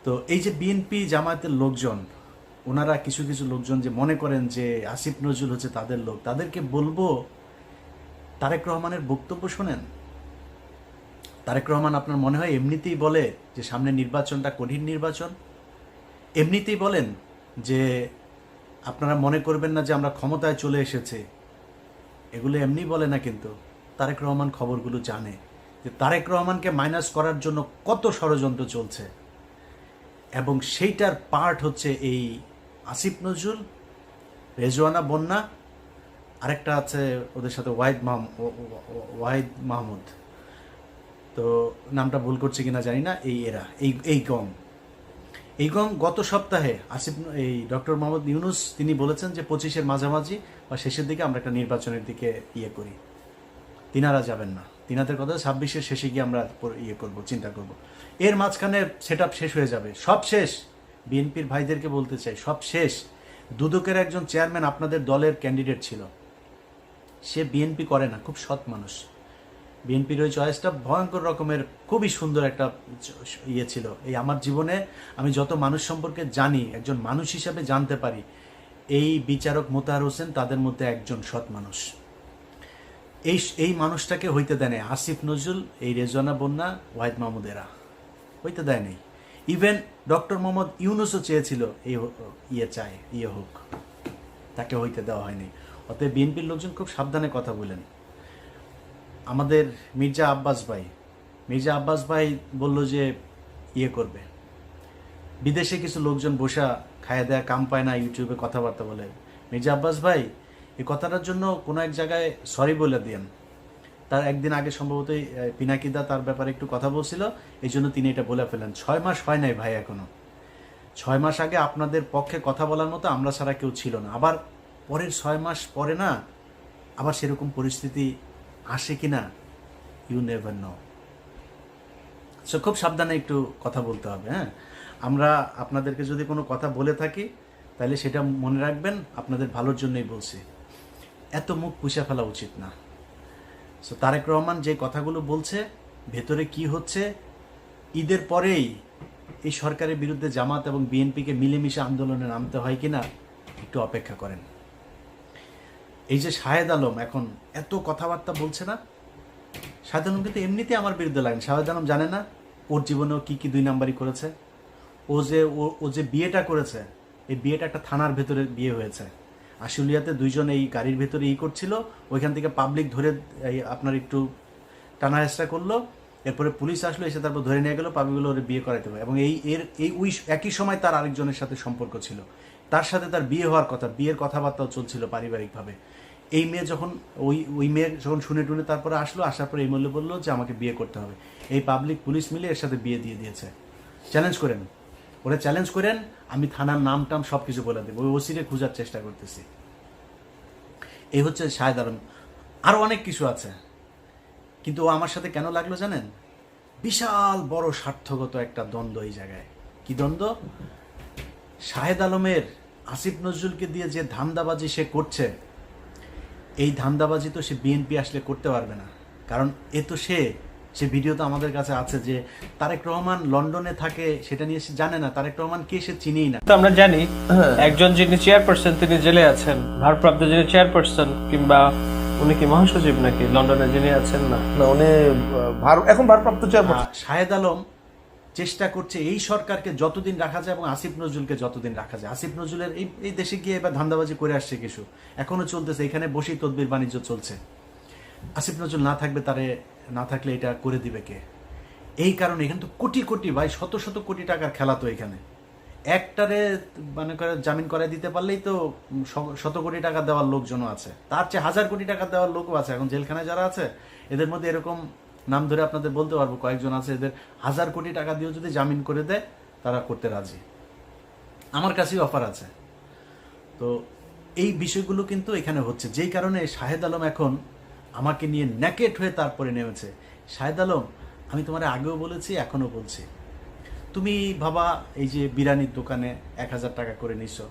তো এই যে বিএনপি জামায়াতের লোকজন, ওনারা কিছু কিছু লোকজন যে মনে করেন যে আসিফ নজরুল হচ্ছে তাদের লোক, তাদেরকে বলবো তারেক রহমানের বক্তব্য শোনেন। তারেক রহমান আপনার মনে হয় এমনিতেই বলে যে সামনে নির্বাচনটা কঠিন নির্বাচন, এমনিতেই বলেন যে আপনারা মনে করবেন না যে আমরা ক্ষমতায় চলে এসেছে, এগুলো এমনি বলে না। কিন্তু তারেক রহমান খবরগুলো জানে যে তারেক রহমানকে মাইনাস করার জন্য কত ষড়যন্ত্র চলছে, এবং সেইটার পার্ট হচ্ছে এই আসিফ নজরুল, রেজওয়ানা বন্যা, আরেকটা আছে ওদের সাথে ওয়াহিদ মাহমুদ, তো নামটা ভুল করছে কিনা জানি না। এই গং গত সপ্তাহে এই ডক্টর মোহাম্মদ ইউনুস তিনি বলেছেন যে 25-এর মাঝামাঝি বা শেষের দিকে আমরা একটা নির্বাচনের দিকে করি। তিনারা যাবেন না, তিনাদের কথা 26-এর শেষে গিয়ে আমরা করব, চিন্তা করব। এর মাঝখানে সেট শেষ হয়ে যাবে, সব শেষ। বিএনপির ভাইদেরকে বলতে চাই, সব শেষ। দুদকের একজন চেয়ারম্যান আপনাদের দলের ক্যান্ডিডেট ছিল, সে বিএনপি করে না, খুব সৎ মানুষ। বিএনপির ওই চয়েসটা ভয়ঙ্কর রকমের খুবই সুন্দর একটা ছিল। এই আমার জীবনে আমি যত মানুষ সম্পর্কে জানি, একজন মানুষ হিসাবে জানতে পারি, এই বিচারক মোতাহার হোসেন তাদের মধ্যে একজন সৎ মানুষ। এই মানুষটাকে হইতে দেয় নাই আসিফ নজরুল, এই রেজওয়ানা বন্যা, ওয়াহিদ মাহমুদ, এরা হইতে দেয় নাই। ইভেন ডক্টর মোহাম্মদ ইউনুসও চেয়েছিল এই হোক, তাকে হইতে দেওয়া হয়নি। অতএব বিএনপির লোকজন খুব সাবধানে কথা বলেন। আমাদের মির্জা আব্বাস ভাই বলল যে করবে। বিদেশে কিছু লোকজন বসা খায়া দেয়া কাম পায় না, ইউটিউবে কথাবার্তা বলে। মির্জা আব্বাস ভাই এই কথাটার জন্য কোনো এক জায়গায় সরি বলে দিয়েন। তার একদিন আগে সম্ভবত পিনাকিদা তার ব্যাপারে একটু কথা বলছিল, এই জন্য তিনি এটা বলে ফেলেন। 6 মাস হয় নাই ভাই এখনো। 6 মাস আগে আপনাদের পক্ষে কথা বলার মতো আমরা ছাড়া কেউ ছিল না। আবার পরের 6 মাস পরে না আবার সেরকম পরিস্থিতি আসে কিনা, ইউ নেভার নো। সো খুব সাবধানে একটু কথা বলতে হবে। হ্যাঁ, আমরা আপনাদেরকে যদি কোনো কথা বলে থাকি তাহলে সেটা মনে রাখবেন, আপনাদের ভালোর জন্যই বলছি। এত মুখ পুষে ফেলা উচিত না। সো তারেক রহমান যে কথাগুলো বলছে, ভেতরে কি হচ্ছে, ঈদের পরেই এই সরকারের বিরুদ্ধে জামাত এবং বিএনপিকে মিলেমিশে আন্দোলনে নামতে হয় কিনা একটু অপেক্ষা করেন। এই যে শাহেদ আলম এখন এত কথাবার্তা বলছে না, শাহেদ আলম কিন্তু এমনিতে আমার বিরুদ্ধে লাগেন। শাহেদ আলম জানে না ওর জীবনেও কি 2 নাম্বারই করেছে। ও যে বিয়েটা করেছে, এই বিয়েটা একটা থানার ভেতরে বিয়ে হয়েছে। আশুলিয়াতে 2 জন এই গাড়ির ভেতরে করছিল, ওইখান থেকে পাবলিক ধরে আপনার একটু টানা হেঁচড়া করলো, এরপরে পুলিশ আসলো, এসে তারপর ধরে নিয়ে গেলো, পাবলিকগুলো ওর বিয়ে করাইতে হবে। এবং একই সময় তার আরেকজনের সাথে সম্পর্ক ছিল, তার সাথে তার বিয়ে হওয়ার কথা, বিয়ের কথাবার্তাও চলছিল পারিবারিকভাবে। এই মেয়ে যখন ওই মেয়ে যখন শুনে টুনে তারপরে আসার পরে এই মূল্য বললো যে আমাকে বিয়ে করতে হবে। এই পাবলিক পুলিশ মিলে এর সাথে বিয়ে দিয়ে দিয়েছে। চ্যালেঞ্জ করেন, ওরা চ্যালেঞ্জ করেন, আমি থানার নাম টাম সব কিছু বলে দেবো, ওই ওসিরে খোঁজার চেষ্টা করতেছি। এই হচ্ছে শাহেদ আলম। আরও অনেক কিছু আছে, কিন্তু ও আমার সাথে কেন লাগলো জানেন? বিশাল বড় স্বার্থগত একটা দ্বন্দ্ব এই জায়গায়। কি দ্বন্দ্ব? শাহেদ আলমের আসিফ নজরুলকে দিয়ে যে ধান্দাবাজি সে করছে, এই ধান্দাবাজি তো সে বিএনপি আসলে করতে পারবে না। কারণ সে ভিডিও তো আমাদের কাছে আছে যে তারেক রহমান লন্ডনে থাকে, সেটা নিয়ে সে জানে না। তারেক রহমান কে সে চিনেই না। তো আমরা জানি একজন যিনি চেয়ারপারসন তিনি জেলে আছেন, ভারপ্রাপ্ত যিনি চেয়ারপারসন, কিংবা উনি কি মহাসচিব নাকি লন্ডনে যিনি আছেন? না, উনি এখন ভারপ্রাপ্ত চেয়ারপারসন। শাহেদ আলম চেষ্টা করছে এই সরকারকে যতদিন রাখা যায় এবং আসিফ নজরুলকে যতদিন রাখা যায়। আসিফ নজরুলের এই দেশে গিয়ে এবার ধান্দাবাজি করে আসছে কিছু, এখনো চলতেছে, এখানে বসেই তদবির বাণিজ্য চলছে। আসিফ নজরুল না থাকলে এটা করে দিবে কে? এই কারণে এখানে তো কোটি কোটি ভাই, শত শত কোটি টাকার খেলা। তো এখানে একটারে জামিন করায় দিতে পারলেই তো শত কোটি টাকা দেওয়ার লোকজনও আছে, তার চেয়ে 1000 কোটি টাকা দেওয়ার লোকও আছে। এখন জেলখানায় যারা আছে এদের মধ্যে এরকম নাম ধরে আপনাদের বলতে পারবো কয়েকজন আছে, এদের 1000 কোটি টাকা দিয়েও যদি জামিন করে দেয় তারা করতে রাজি। আমার কাছেই অফার আছে। তো এই বিষয়গুলো কিন্তু এখানে হচ্ছে, যেই কারণে শাহেদ আলম এখন আমাকে নিয়ে ন্যাকেট হয়ে তারপরে নেমেছে। শাহেদ আলম, আমি তোমার আগেও বলেছি, এখনো বলছি, তুমি ভাবা এই যে বিরিয়ানির দোকানে 1000 টাকা করে নিছো,